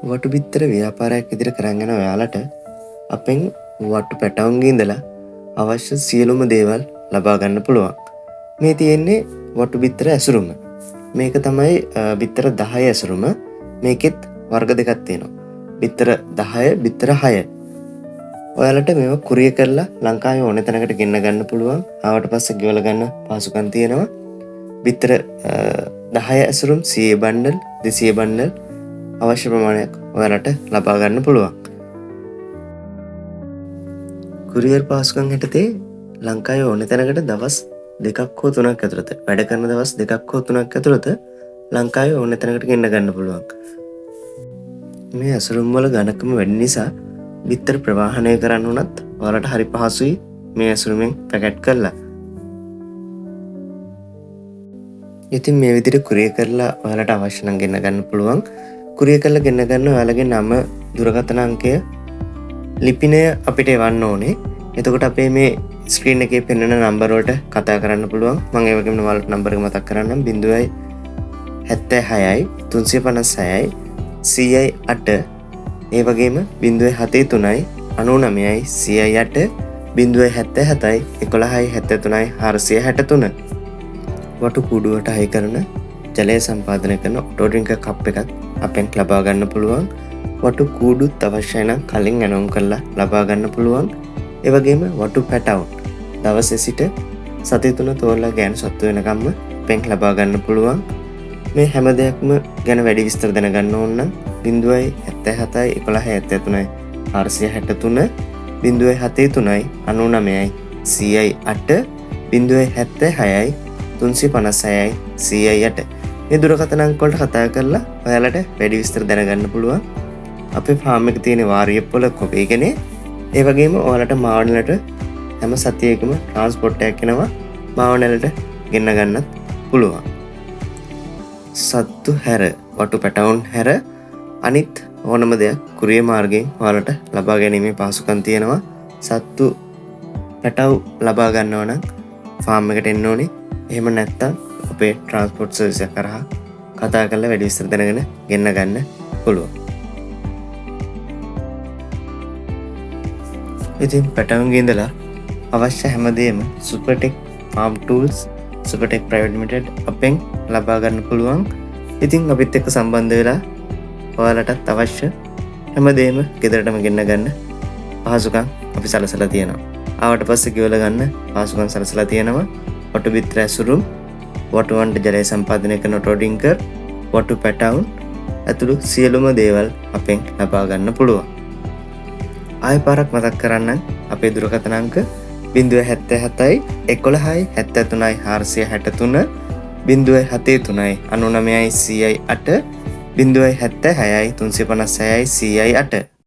වටු බිත්තර ව්‍යාපාරයක් විදිහට කරන් යන ඔයාලට අපෙන් වටු පැටවුන්ගේ ඉඳලා අවශ්‍ය සියලුම දේවල් ලබා ගන්න පුළුවන්. මේ තියෙන්නේ වටු බිත්තර ඇසුරුම. මේක තමයි බිත්තර 10 ඇසුරුම. මේකෙත් වර්ග දෙකක් තියෙනවා. බිත්තර 10, බිත්තර 6. ඔයාලට මේව කුරියර් කරලා ලංකාවේ ඕන තැනකට ගෙන්න ගන්න පුළුවන්. ආවට පස්සේ ගෙවලා ගන්න පහසුකම් තියෙනවා. බිත්තර 10 ඇසුරුම් 100 බණ්ඩල් 200 බණ්ඩල් අවශ්‍ය ප්‍රමාණයක් ඔයාලට ලබා ගන්න පුළුවන්. කුරියර් පහසුකම් යටතේ ලංකාවේ ඕන තැනකට දවස් 2ක් හෝ 3ක් ඇතුළත වැඩ කරන දවස් 2ක් හෝ 3ක් ඇතුළත ලංකාවේ ඕන තැනකට ගෙන්න ගන්න පුළුවන්. මේ ඇසුරුම් වල ඝනකම වැඩි නිසා බිත්තර ප්‍රවාහනය කරන්න උනත් ඔයාලට හරි පහසුයි මේ ඇසුරුමෙන් පැකට් කරලා. ඉතින් මේ විදිහට කුරියර් කරලා ඔයාලට අවශ්‍ය නම් ගෙන්න ගන්න පුළුවන්. කුරියර් කරලා ගෙන්න ගන්න ඔයාලගේ නම, දුරකථන අංකය, ලිපිනය අපිට එවන්න ඕනේ. එතකොට අපේ මේ ස්ක්‍රීන් එකේ පෙන්වන නම්බර වලට කතා කරන්න පුළුවන්. මම ඒ වගේම ඔයාලට නම්බර එක මතක් කරන්නම් 076යි 356යි 100යි 8. ඒ වගේම 073යි 99යි 100යි 8 077යි 11යි 73යි 463. වටු කූඩුවට හයි කරන ජලය සම්පාදනය කරන ඔටෝ ඩ්‍රින්කර් කප් එකක් අපෙන් ලබා ගන්න පුළුවන්. වටු කූඩුත් අවශ්‍යයි නම් කලින් ඇනවුම් කරලා ලබා ගන්න පුළුවන්. ඒ වගේම වටු පැටවුන් දවසේ සිට සති 3 තෝරලා ගෑනු සත්තු වෙනකම්ම අපෙන් ලබා ගන්න පුළුවන්. මේ හැම දෙයක්ම ගැන වැඩි විස්තර දැනගන්න ඕන නම් 077යි 11යි 73යි 463 073යි 99යි 100යි 8 076යි 356යි 100යි 8. මේ දුරකථන අංක වලට කතා කරලා ඔයාලට වැඩි විස්තර දැනගන්න පුළුවන්. අපේ ෆාම් එකේ තියෙන වාරියප්පොළ කොපේකනේ. ඒ වගේම ඔයාලට මාවනලට හැම සතියකම ට්‍රාන්ස්පෝර්ට් එකක් එනවා. මාවනලට ගෙන්න ගන්නත් පුළුවන්. සත්තු හැර වටු පැටවුන් හැර අනිත් ඕනම දෙයක් කුරියර් මාර්ගයෙන් ඔයාලට ලබා ගැනීමේ පහසුකම් තියෙනවා. සත්තු පැටව් ලබා ගන්නවා නම් ෆාම් එකට එන්න ඕනේ. එහෙම නැත්නම් අපේ ට්‍රාන්ස්පෝර්ට් සර්විස් එක කරා කතා කරලා වැඩි විස්තර දැනගෙන ගෙන්න ගන්න පුළුවන්. ඉතින් පැටවුන්ගේ ඉඳලා අවශ්‍ය හැමදේම සුපර්ටෙක් ෆාම් ටූල්ස්, සුපර්ටෙක් ප්‍රයිවට් ලිමිටඩ් අපෙන් ලබා ගන්න පුළුවන්. ඉතින් අපිත් එක්ක සම්බන්ධ වෙලා ඔයාලටත් අවශ්‍ය හැමදේම ගෙදරටම ගෙන්න ගන්න පහසුකම් අපි සලසලා තියෙනවා. ආවට පස්සේ ගෙවලා ගන්න පහසුකම් සලසලා තියෙනවා. වටු බිත්තර ඇසුරුම්, වටුවන්ට ජලය සම්පාදනය කරන ඔටෝ ඩ්‍රින්කර්, වටු පැටවුන් ඇතුළු සියලුම දේවල් අපෙන් ලබා ගන්න පුළුවන්. ආයෙ පාරක් මතක් කරන්නම් අපේ දුරකථන අංක 077යි 11යි 73යි 463 073යි 99යි 100යි 8 076යි 356යි 100යි 8.